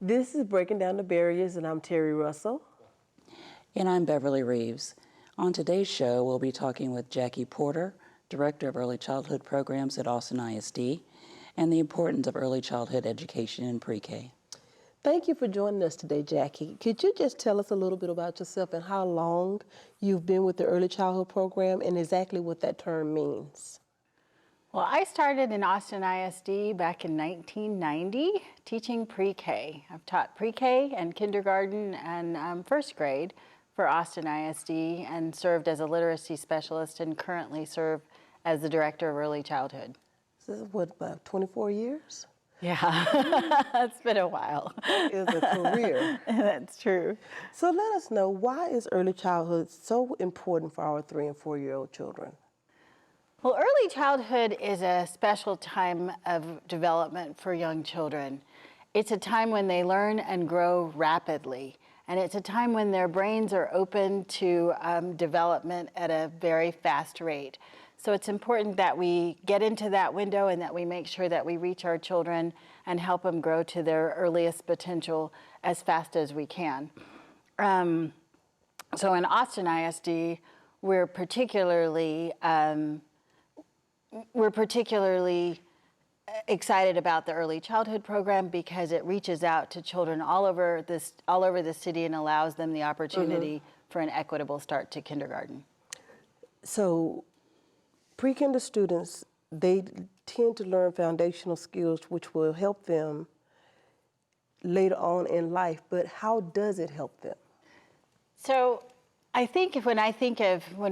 This is Breaking Down the Barriers, and I'm Terry Russell. And I'm Beverly Reeves. On today's show, we'll be talking with Jacquie Porter, Director of Early Childhood Programs at Austin ISD, and the importance of early childhood education in pre-K. Thank you for joining us today, Jacquie. Could you just tell us a little bit about yourself and how long you've been with the Early Childhood Program and exactly what that term means? Well, I started in Austin ISD back in 1990 teaching pre-K. I've taught pre-K and kindergarten and first grade for Austin ISD and served as a literacy specialist and currently serve as the Director of Early Childhood. This is what, about 24 years? Yeah, it's been a while. It's a career. That's true. So let us know, why is early childhood so important for our 3- and 4-year-old children? Well, early childhood is a special time of development for young children. It's a time when they learn and grow rapidly, and it's a time when their brains are open to development at a very fast rate. So it's important that we get into that window and that we make sure that we reach our children and help them grow to their earliest potential as fast as we can. So in Austin ISD, we're particularly excited about the early childhood program because it reaches out to children all over the city and allows them the opportunity for an equitable start to kindergarten. So pre-kinder students, they tend to learn foundational skills which will help them later on in life, but how does it help them? So I think when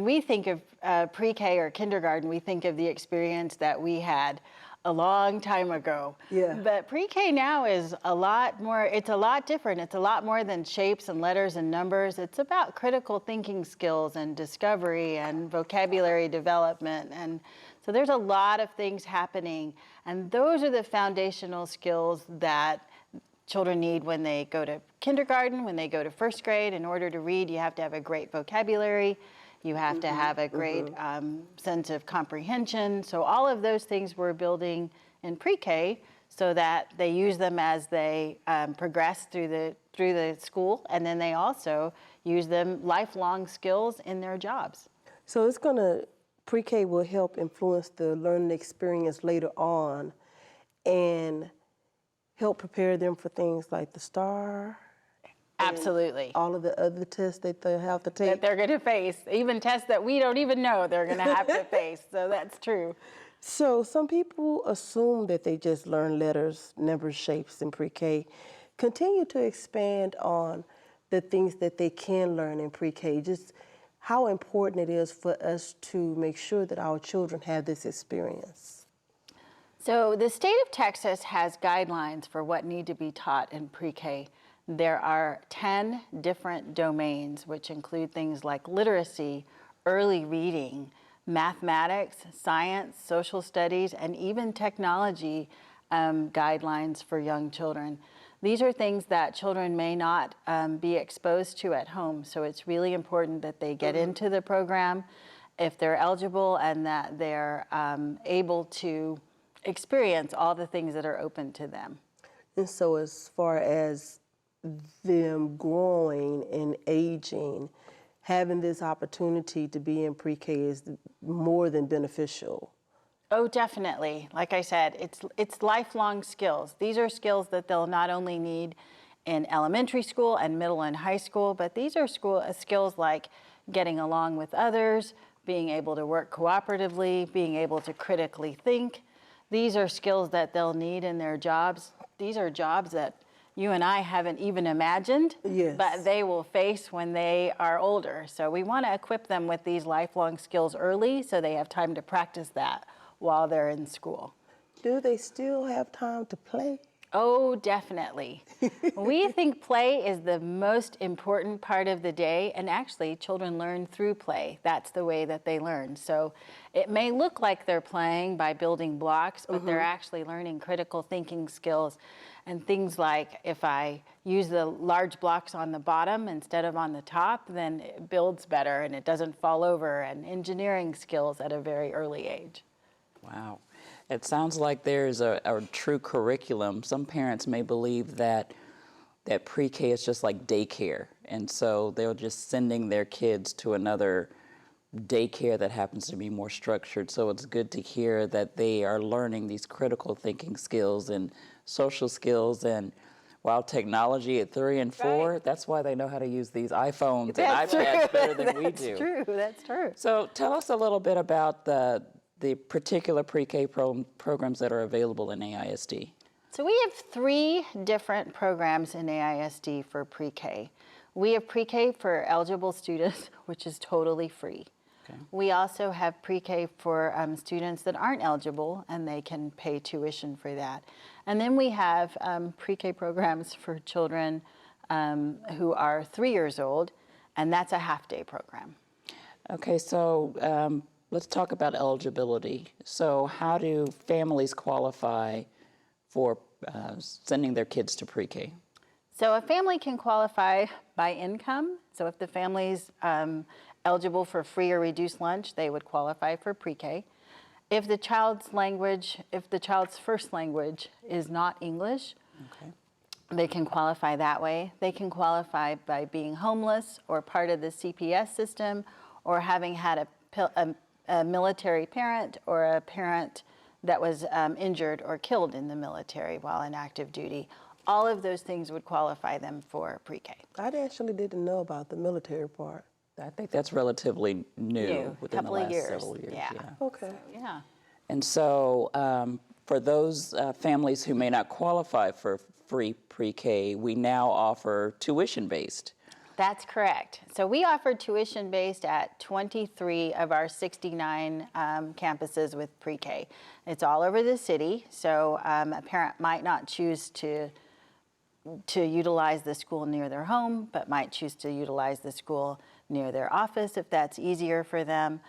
we think of pre-K or kindergarten, we think of the experience that we had a long time ago. Yeah. But pre-K now is a lot more, it's a lot different. It's a lot more than shapes and letters and numbers. It's about critical thinking skills and discovery and vocabulary development. And so there's a lot of things happening. And those are the foundational skills that children need when they go to kindergarten, when they go to first grade. In order to read, you have to have a great vocabulary. You have to have a great sense of comprehension. So all of those things we're building in pre-K so that they use them as they progress through the school, and then they also use them lifelong skills in their jobs. So pre-K will help influence the learning experience later on and help prepare them for things like the STAR. Absolutely. All of the other tests that they have to take. That they're going to face, even tests that we don't even know they're going to have to face. So that's true. So some people assume that they just learn letters, numbers, shapes in pre-K. Continue to expand on the things that they can learn in pre-K, just how important it is for us to make sure that our children have this experience. So the state of Texas has guidelines for what need to be taught in pre-K. There are 10 different domains, which include things like literacy, early reading, mathematics, science, social studies, and even technology guidelines for young children. These are things that children may not be exposed to at home, so it's really important that they get into the program if they're eligible and that they're able to experience all the things that are open to them. And so as far as them growing and aging, having this opportunity to be in pre-K is more than beneficial. Oh, definitely. Like I said, it's lifelong skills. These are skills that they'll not only need in elementary school and middle and high school, but these are skills like getting along with others, being able to work cooperatively, being able to critically think. These are skills that they'll need in their jobs. These are jobs that you and I haven't even imagined, yes, but they will face when they are older. So we want to equip them with these lifelong skills early so they have time to practice that while they're in school. Do they still have time to play? Oh, definitely. We think play is the most important part of the day, and actually children learn through play. That's the way that they learn. So it may look like they're playing by building blocks, but they're actually learning critical thinking skills and things like if I use the large blocks on the bottom instead of on the top, then it builds better and it doesn't fall over, and engineering skills at a very early age. Wow. It sounds like there's a true curriculum. Some parents may believe that that pre-K is just like daycare. And so they're just sending their kids to another daycare that happens to be more structured. So it's good to hear that they are learning these critical thinking skills and social skills. And while technology at 3 and 4, Right. that's why they know how to use these iPhones That's and iPads true. better than we That's do. true. That's true. So tell us a little bit about the particular pre-K programs that are available in AISD. So we have 3 different programs in AISD for pre-K. We have pre-K for eligible students, which is totally free. Okay. We also have pre-K for students that aren't eligible, and they can pay tuition for that. And then we have pre-K programs for children who are 3 years old, and that's a half-day program. Okay, so let's talk about eligibility. So how do families qualify for sending their kids to pre-K? So a family can qualify by income. So if the family's eligible for free or reduced lunch, they would qualify for pre-K. If the child's first language is not English, Okay. they can qualify that way. They can qualify by being homeless or part of the CPS system, or having had a military parent or a parent that was injured or killed in the military while in active duty. All of those things would qualify them for pre-K. I actually didn't know about the military part. I think that's relatively new within couple the of last years. several years. Yeah. Okay. Yeah. And so for those families who may not qualify for free pre-K, we now offer tuition-based. That's correct. So we offer tuition-based at 23 of our 69 campuses with pre-K. It's all over the city, so a parent might not choose to utilize the school near their home, but might choose to utilize the school near their office if that's easier for them.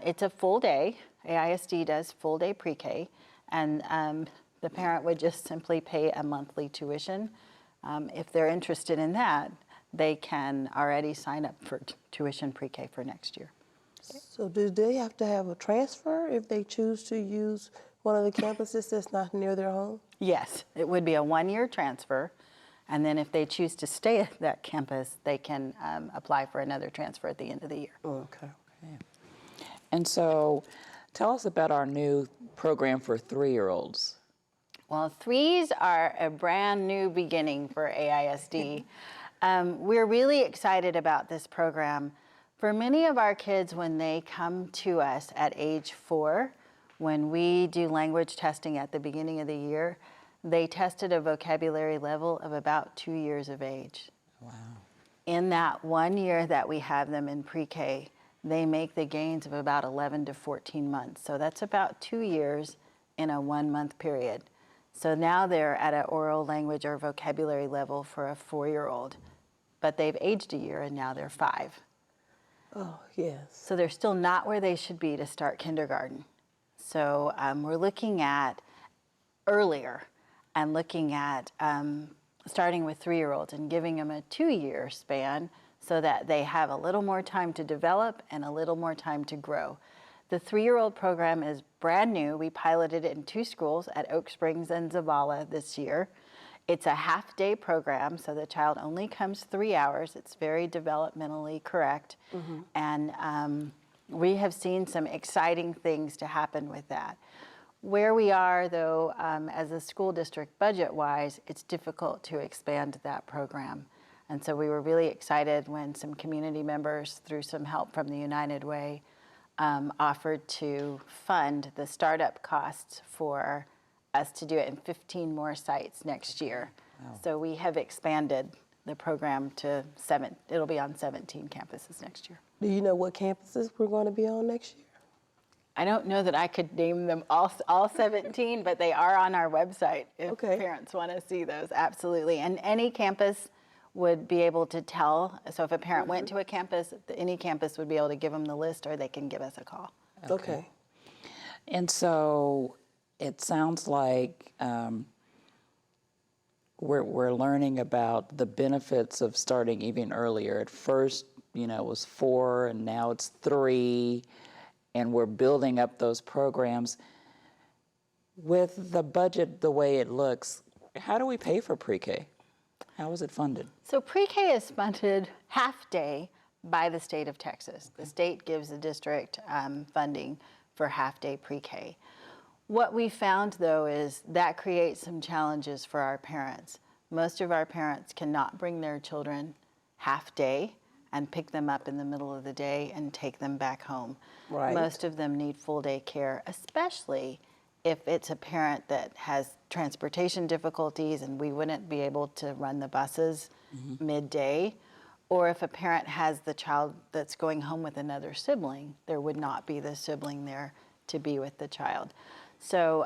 It's a full day. AISD does full day pre-K, and the parent would just simply pay a monthly tuition. If they're interested in that, they can already sign up for tuition pre-K for next year. So do they have to have a transfer if they choose to use one of the campuses that's not near their home? Yes, it would be a 1-year transfer, and then if they choose to stay at that campus, they can apply for another transfer at the end of the year. Okay. And so tell us about our new program for 3-year-olds. Well, 3s are a brand new beginning for AISD. We're really excited about this program. For many of our kids, when they come to us at age 4, when we do language testing at the beginning of the year, they tested a vocabulary level of about 2 years of age. Wow. In that 1 year that we have them in pre-K, they make the gains of about 11 to 14 months. So that's about 2 years in a 1-month period. So now they're at an oral language or vocabulary level for a 4-year-old, but they've aged a year and now they're 5. Oh, yes. So they're still not where they should be to start kindergarten. So we're looking at earlier and looking at starting with 3-year-olds and giving them a 2-year span so that they have a little more time to develop and a little more time to grow. The 3-year-old program is brand new. We piloted it in 2 schools at Oak Springs and Zavala this year. It's a half-day program, so the child only comes 3 hours. It's very developmentally correct. Mm-hmm. And we have seen some exciting things to happen with that. Where we are, though, as a school district budget-wise, it's difficult to expand that program. And so we were really excited when some community members, through some help from the United Way, offered to fund the startup costs for us to do it in 15 more sites next year. Wow. So we have expanded the program to it'll be on 17 campuses next year. Do you know what campuses we're going to be on next year? I don't know that I could name them all 17, but they are on our website if parents want to see those, absolutely. And any campus would be able to tell, so if a parent went to a campus, any campus would be able to give them the list or they can give us a call. Okay. And so it sounds like we're learning about the benefits of starting even earlier. At first, it was 4 and now it's 3, and we're building up those programs. With the budget the way it looks, how do we pay for pre-K? How is it funded? So pre-K is funded half day by the state of Texas. The state gives the district funding for half day pre-K. What we found, though, is that creates some challenges for our parents. Most of our parents cannot bring their children half day and pick them up in the middle of the day and take them back home. Right. Most of them need full day care, especially if it's a parent that has transportation difficulties and we wouldn't be able to run the buses midday, or if a parent has the child that's going home with another sibling, there would not be the sibling there to be with the child. So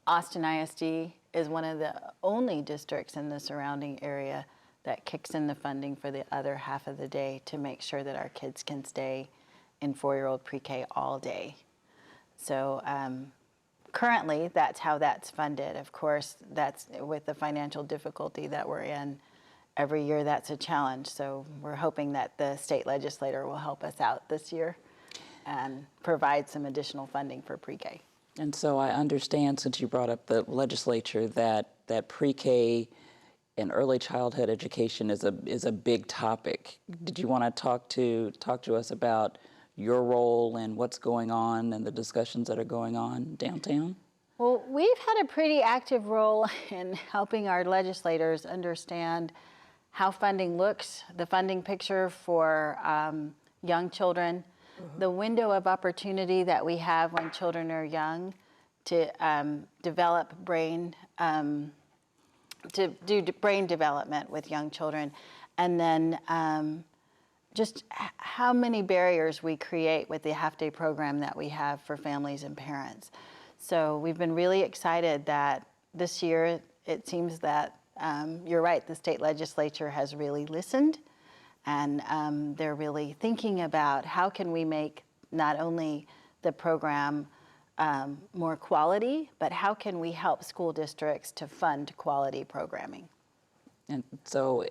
Austin ISD is one of the only districts in the surrounding area that kicks in the funding for the other half of the day to make sure that our kids can stay in 4-year-old pre-K all day. So currently, that's how that's funded. Of course, that's with the financial difficulty that we're in. Every year, that's a challenge. So we're hoping that the state legislator will help us out this year and provide some additional funding for pre-K. And so I understand, since you brought up the legislature, that pre-K and early childhood education is a big topic. Did you want to talk to us about your role and what's going on and the discussions that are going on downtown? Well, we've had a pretty active role in helping our legislators understand how funding looks, the funding picture for young children, the window of opportunity that we have when children are young to develop brain, to do brain development with young children, and then just how many barriers we create with the half-day program that we have for families and parents. So we've been really excited that this year it seems that, you're right, the state legislature has really listened, and they're really thinking about how can we make not only the program more quality, but how can we help school districts to fund quality programming. And so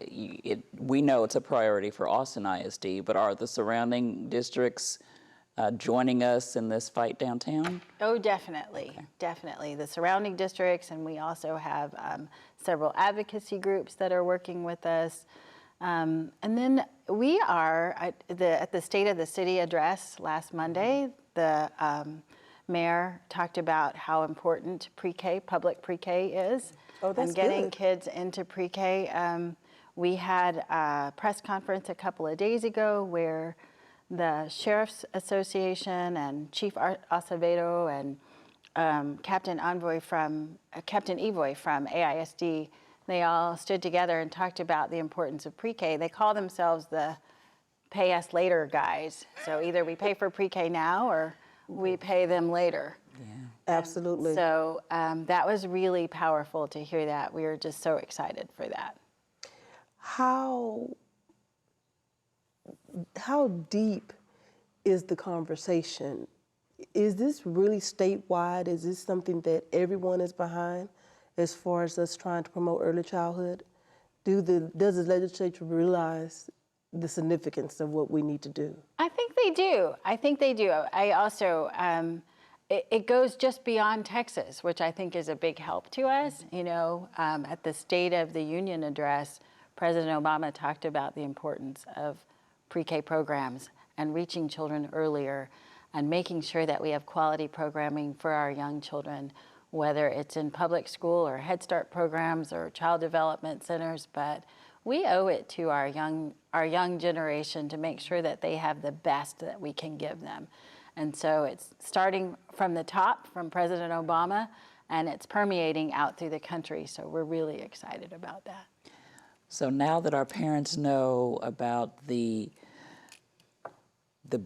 we know it's a priority for Austin ISD, but are the surrounding districts joining us in this fight downtown? Oh, definitely, definitely. The surrounding districts, and we also have several advocacy groups that are working with us. And then we are, at the State of the City address last Monday, the mayor talked about how important pre-K, public pre-K is. Oh, that's and getting good. kids into pre-K. We had a press conference a couple of days ago where the Sheriff's Association and Chief Acevedo and Captain Evoy from AISD, they all stood together and talked about the importance of pre-K. They call themselves the pay us later guys. So either we pay for pre-K now or we pay them later. Yeah. Absolutely. So that was really powerful to hear that. We were just so excited for that. How deep is the conversation? Is this really statewide? Is this something that everyone is behind as far as us trying to promote early childhood? Does the legislature realize the significance of what we need to do? I think they do. I also, it goes just beyond Texas, which I think is a big help to us. You know, at the State of the Union address, President Obama talked about the importance of pre-K programs and reaching children earlier and making sure that we have quality programming for our young children, whether it's in public school or Head Start programs or child development centers. But we owe it to our young generation to make sure that they have the best that we can give them. And so it's starting from the top, from President Obama, and it's permeating out through the country. So we're really excited about that. So now that our parents know about the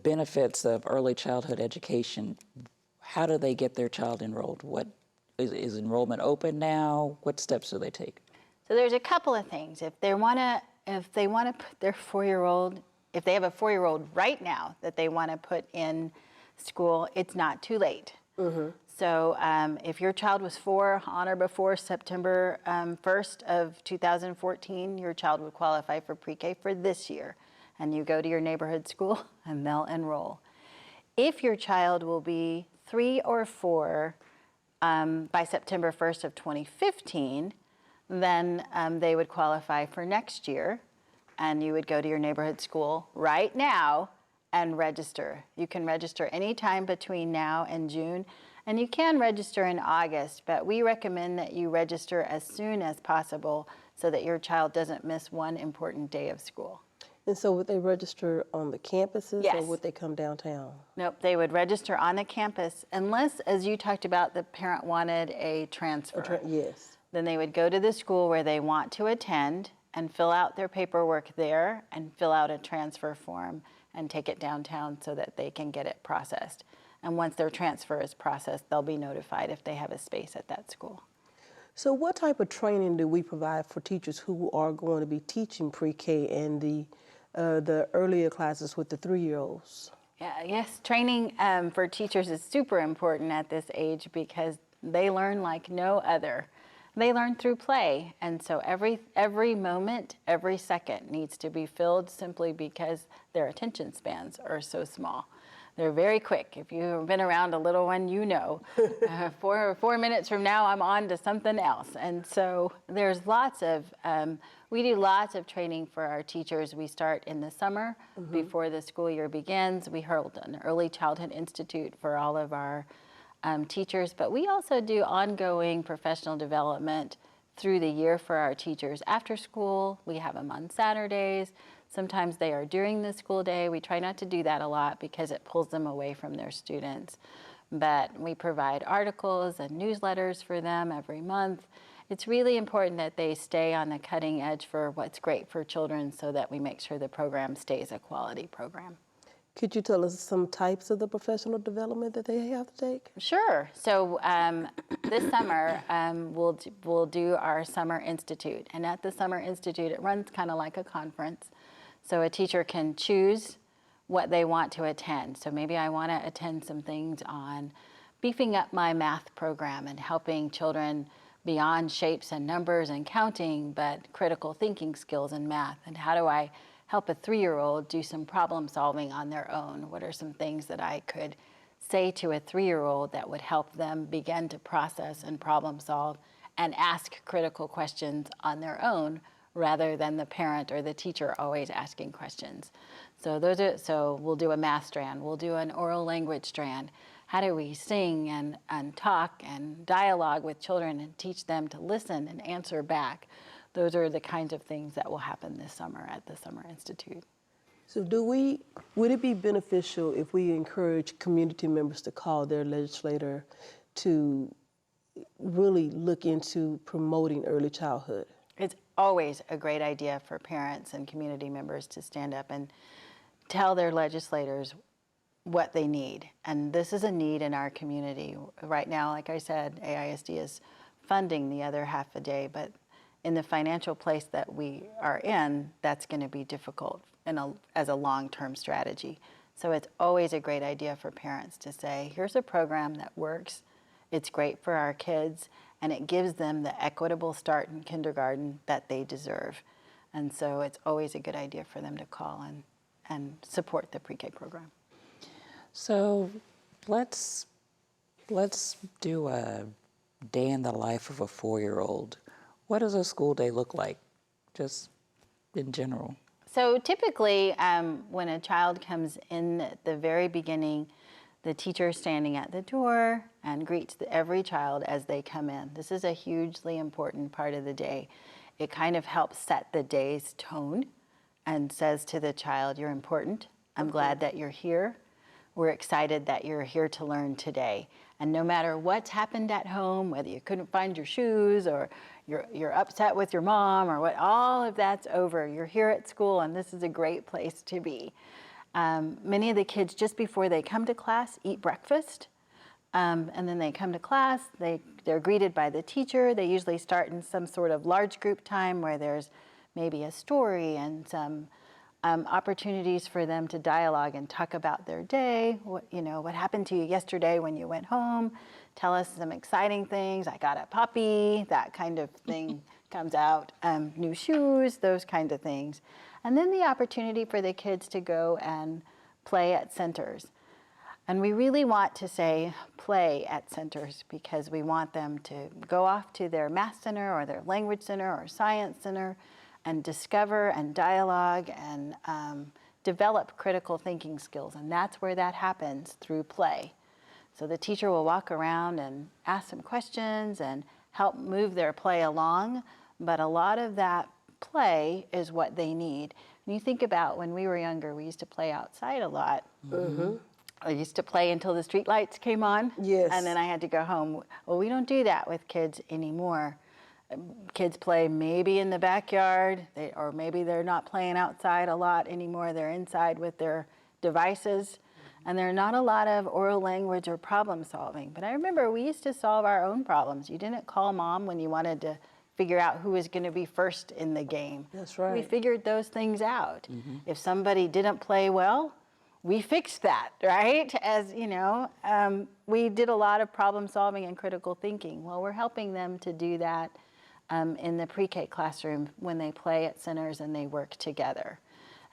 benefits of early childhood education, how do they get their child enrolled? What is enrollment open now? What steps do they take? So there's a couple of things. If they want to put their 4-year-old, if they have a 4-year-old right now that they want to put in school, it's not too late. Mm-hmm. So if your child was 4 on or before September 1st of 2014, your child would qualify for pre-K for this year. And you go to your neighborhood school and they'll enroll. If your child will be 3 or 4 by September 1st of 2015, then they would qualify for next year, and you would go to your neighborhood school right now and register. You can register anytime between now and June, and you can register in August, but we recommend that you register as soon as possible so that your child doesn't miss one important day of school. And so would they register on the campuses or Yes. would they come downtown? Nope, they would register on the campus unless, as you talked about, the parent wanted a transfer. Yes. Then they would go to the school where they want to attend and fill out their paperwork there and fill out a transfer form and take it downtown so that they can get it processed. And once their transfer is processed, they'll be notified if they have a space at that school. So what type of training do we provide for teachers who are going to be teaching pre-K and the earlier classes with the 3-year-olds? Yeah, yes, training for teachers is super important at this age because they learn like no other. They learn through play, and so every moment, every second needs to be filled simply because their attention spans are so small. They're very quick. If you've been around a little one, you know, 4 minutes from now, I'm on to something else. And so there's we do lots of training for our teachers. We start in the summer before the school year begins. We hold an early childhood institute for all of our teachers, but we also do ongoing professional development through the year for our teachers. After school, we have them on Saturdays. Sometimes they are during the school day. We try not to do that a lot because it pulls them away from their students. But we provide articles and newsletters for them every month. It's really important that they stay on the cutting edge for what's great for children so that we make sure the program stays a quality program. Could you tell us some types of the professional development that they have to take? Sure. So this summer, we'll do our Summer Institute. And at the Summer Institute, it runs kind of like a conference. So a teacher can choose what they want to attend. So maybe I want to attend some things on beefing up my math program and helping children beyond shapes and numbers and counting, but critical thinking skills in math. And how do I help a 3-year-old do some problem solving on their own? What are some things that I could say to a 3-year-old that would help them begin to process and problem solve and ask critical questions on their own rather than the parent or the teacher always asking questions? So we'll do a math strand, we'll do an oral language strand. How do we sing and talk and dialogue with children and teach them to listen and answer back? Those are the kinds of things that will happen this summer at the Summer Institute. So would it be beneficial if we encourage community members to call their legislator to really look into promoting early childhood? It's always a great idea for parents and community members to stand up and tell their legislators what they need. And this is a need in our community. Right now, like I said, AISD is funding the other half a day, but in the financial place that we are in, that's going to be difficult as a long-term strategy. So it's always a great idea for parents to say, here's a program that works, it's great for our kids, and it gives them the equitable start in kindergarten that they deserve. And so it's always a good idea for them to call and support the pre-K program. So let's do a day in the life of a 4-year-old. What does a school day look like, just in general? So typically, when a child comes in at the very beginning, the teacher is standing at the door and greets every child as they come in. This is a hugely important part of the day. It kind of helps set the day's tone and says to the child, you're important. I'm glad that you're here. We're excited that you're here to learn today. And no matter what's happened at home, whether you couldn't find your shoes or you're upset with your mom or what, all of that's over. You're here at school and this is a great place to be. Many of the kids, just before they come to class, eat breakfast. And then they come to class, they're greeted by the teacher. They usually start in some sort of large group time where there's maybe a story and some opportunities for them to dialogue and talk about their day. What happened to you yesterday when you went home? Tell us some exciting things. I got a puppy, that kind of thing comes out. New shoes, those kinds of things. And then the opportunity for the kids to go and play at centers. And we really want to say play at centers because we want them to go off to their math center or their language center or science center and discover and dialogue and develop critical thinking skills. And that's where that happens, through play. So the teacher will walk around and ask some questions and help move their play along. But a lot of that play is what they need. When you think about when we were younger, we used to play outside a lot. Mm-hmm. I used to play until the street lights came on. Yes. And then I had to go home. Well, we don't do that with kids anymore. Kids play maybe in the backyard, or maybe they're not playing outside a lot anymore. They're inside with their devices. And there are not a lot of oral language or problem solving. But I remember we used to solve our own problems. You didn't call mom when you wanted to figure out who was going to be first in the game. That's right. We figured those things out. If somebody didn't play well, we fixed that, right? As you know, we did a lot of problem solving and critical thinking. Well, we're helping them to do that in the pre-K classroom when they play at centers and they work together.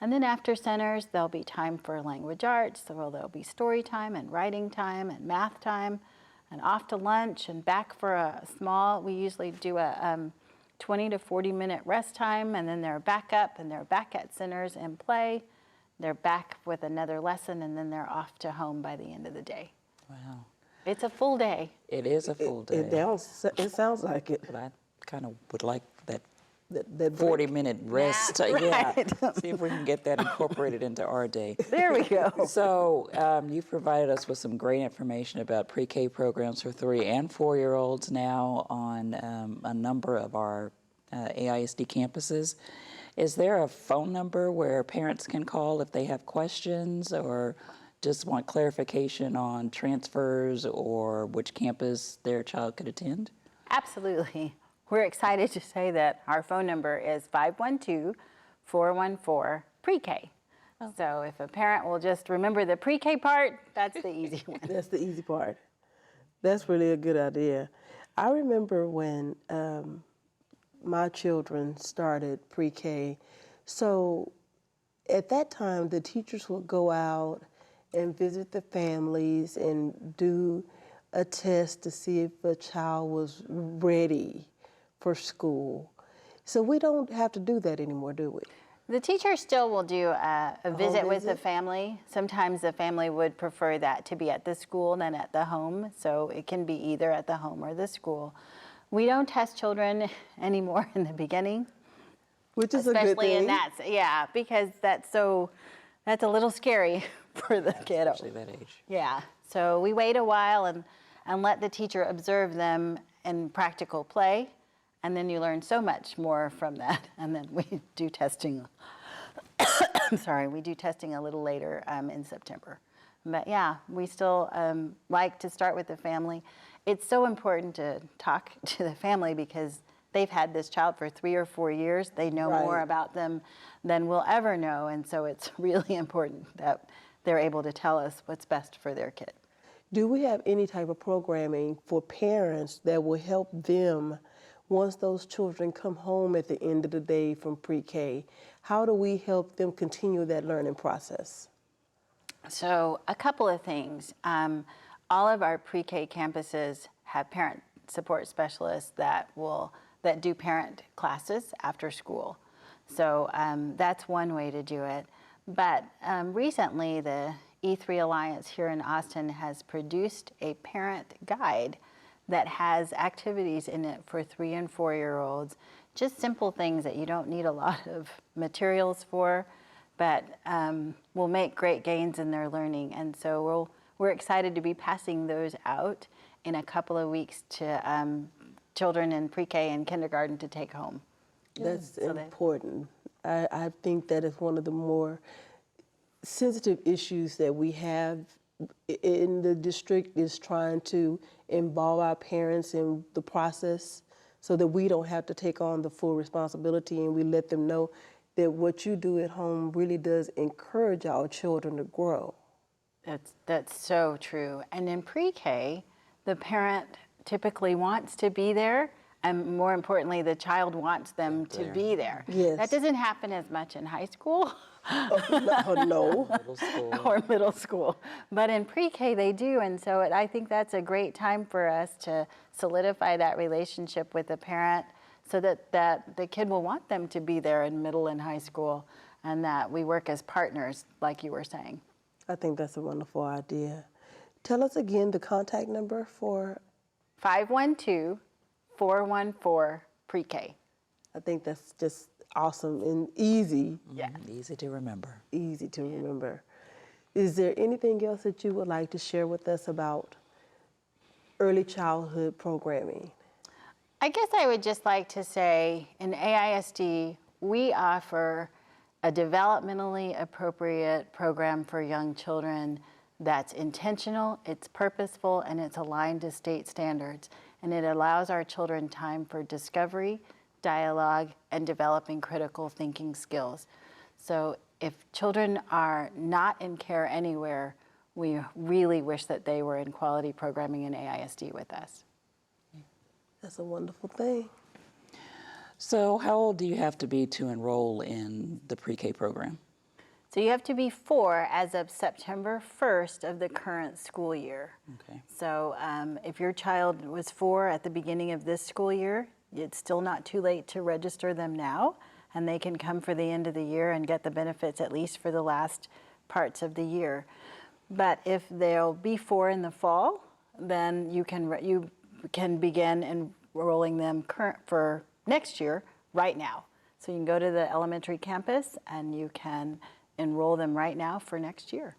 And then after centers, there'll be time for language arts. So there'll be story time and writing time and math time, and off to lunch and back for a small, we usually do a 20 to 40 minute rest time, and then they're back up and they're back at centers and play. They're back with another lesson, and then they're off to home by the end of the day. Wow. It's a full day. It is a full day. It sounds like it. But I kind of would like that That 40-minute rest. Right. Yeah. See if we can get that incorporated into our day. There we go. So you've provided us with some great information about pre-K programs for 3 and 4-year-olds now on a number of our AISD campuses. Is there a phone number where parents can call if they have questions or just want clarification on transfers or which campus their child could attend? Absolutely. We're excited to say that our phone number is 512-414-PRE-K. Oh. So if a parent will just remember the pre-K part, that's the easy one. That's the easy part. That's really a good idea. I remember when my children started pre-K. So at that time, the teachers would go out and visit the families and do a test to see if a child was ready for school. So we don't have to do that anymore, do we? The teacher still will do a visit with the family. Sometimes the family would prefer that to be at the school than at the home, so it can be either at the home or the school. We don't test children anymore in the beginning. Which is a good thing. Especially in that, yeah, because that's a little scary for the kiddo. Especially that age. Yeah, so we wait a while and let the teacher observe them in practical play, and then you learn so much more from that. And then we do testing. We do testing a little later in September. But yeah, we still like to start with the family. It's so important to talk to the family because they've had this child for 3 or 4 years. They know more about them than we'll ever know. And so it's really important that they're able to tell us what's best for their kid. Do we have any type of programming for parents that will help them once those children come home at the end of the day from pre-K? How do we help them continue that learning process? So a couple of things. All of our pre-K campuses have parent support specialists that do parent classes after school. So that's one way to do it. But recently, the E3 Alliance here in Austin has produced a parent guide that has activities in it for 3 and 4-year-olds, just simple things that you don't need a lot of materials for, but will make great gains in their learning. And so we're excited to be passing those out in a couple of weeks to children in pre-K and kindergarten to take home. That's important. I think that is one of the more sensitive issues that we have in the district, is trying to involve our parents in the process so that we don't have to take on the full responsibility, and we let them know that what you do at home really does encourage our children to grow. That's so true. And in pre-K, the parent typically wants to be there And more importantly, the child wants them to be there. Yes. That doesn't happen as much in high school No. Middle school. or middle school, but in pre-K they do. And so I think that's a great time for us to solidify that relationship with the parent so that the kid will want them to be there in middle and high school, and that we work as partners, like you were saying. I think that's a wonderful idea. Tell us again the contact number for. 512-414-pre-K. I think that's just awesome and easy. Yeah. Easy to remember. Easy to remember. Is there anything else that you would like to share with us about early childhood programming? I guess I would just like to say in AISD, we offer a developmentally appropriate program for young children that's intentional, it's purposeful, and it's aligned to state standards. And it allows our children time for discovery, dialogue, and developing critical thinking skills. So if children are not in care anywhere, we really wish that they were in quality programming in AISD with us. That's a wonderful thing. So how old do you have to be to enroll in the pre-K program? So you have to be 4 as of September 1st of the current school year. Okay. So if your child was 4 at the beginning of this school year, it's still not too late to register them now, and they can come for the end of the year and get the benefits at least for the last parts of the year. But if they'll be 4 in the fall, then you can begin enrolling them for next year right now. So you can go to the elementary campus and you can enroll them right now for next year.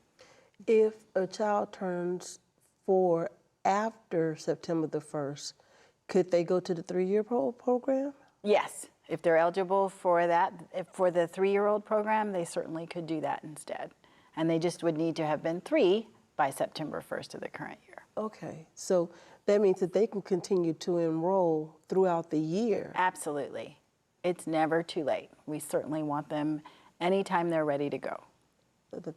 If a child turns 4 after September the 1st, could they go to the 3-year program? Yes, if they're eligible for that, for the 3-year-old program, they certainly could do that instead. And they just would need to have been 3 by September 1st of the current year. Okay, so that means that they can continue to enroll throughout the year. Absolutely. It's never too late. We certainly want them anytime they're ready to go.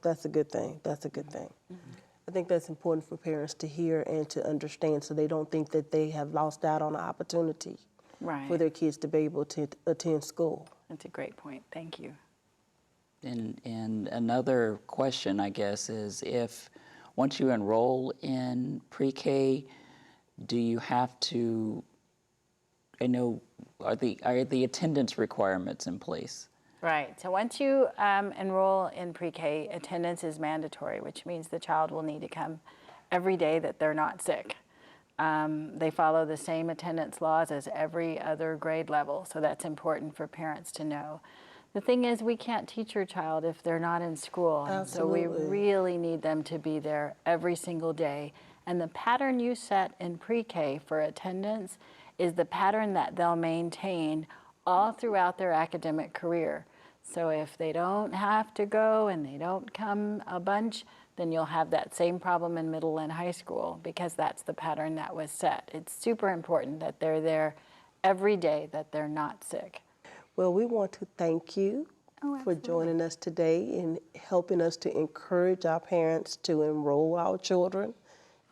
That's a good thing. That's a good thing. Mm-hmm. I think that's important for parents to hear and to understand so they don't think that they have lost out on an opportunity for their kids to be able to attend school. That's a great point. Thank you. And another question, I guess, is if once you enroll in pre-K, do you have to, are the attendance requirements in place? Right. So once you enroll in pre-K, attendance is mandatory, which means the child will need to come every day that they're not sick. They follow the same attendance laws as every other grade level, so that's important for parents to know. The thing is, we can't teach your child if they're not in school, and so we really need them to be there every single day. And the pattern you set in pre-K for attendance is the pattern that they'll maintain all throughout their academic career. So if they don't have to go and they don't come a bunch, then you'll have that same problem in middle and high school because that's the pattern that was set. It's super important that they're there every day, that they're not sick. Well, we want to thank you for joining us today and helping us to encourage our parents to enroll our children.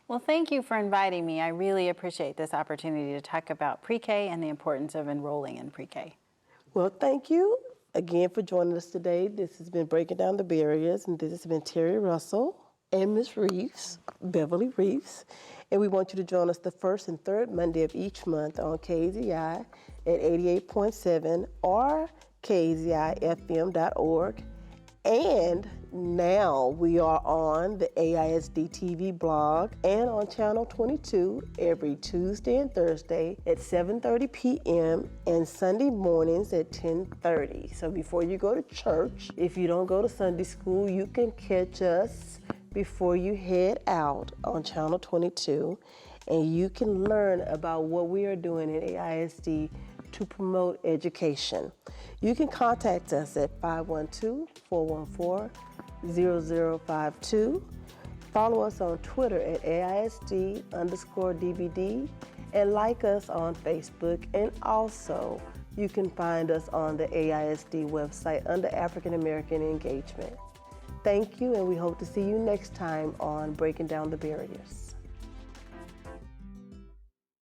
Well, thank you for inviting me. I really appreciate this opportunity to talk about pre-K and the importance of enrolling in pre-K. Well, thank you again for joining us today. This has been Breaking Down the Barriers, and this has been Terry Russell and Ms. Reeves, Beverly Reeves. And we want you to join us the first and third Monday of each month on KZI at 88.7 or kzifm.org. And now we are on the AISD TV blog and on Channel 22 every Tuesday and Thursday at 7:30 p.m. and Sunday mornings at 10:30. So before you go to church, if you don't go to Sunday school, you can catch us before you head out on Channel 22, and you can learn about what we are doing at AISD to promote education. You can contact us at 512-414-0052. Follow us on Twitter at AISD_DBD and like us on Facebook. And also, you can find us on the AISD website under African American Engagement. Thank you, and we hope to see you next time on Breaking Down the Barriers.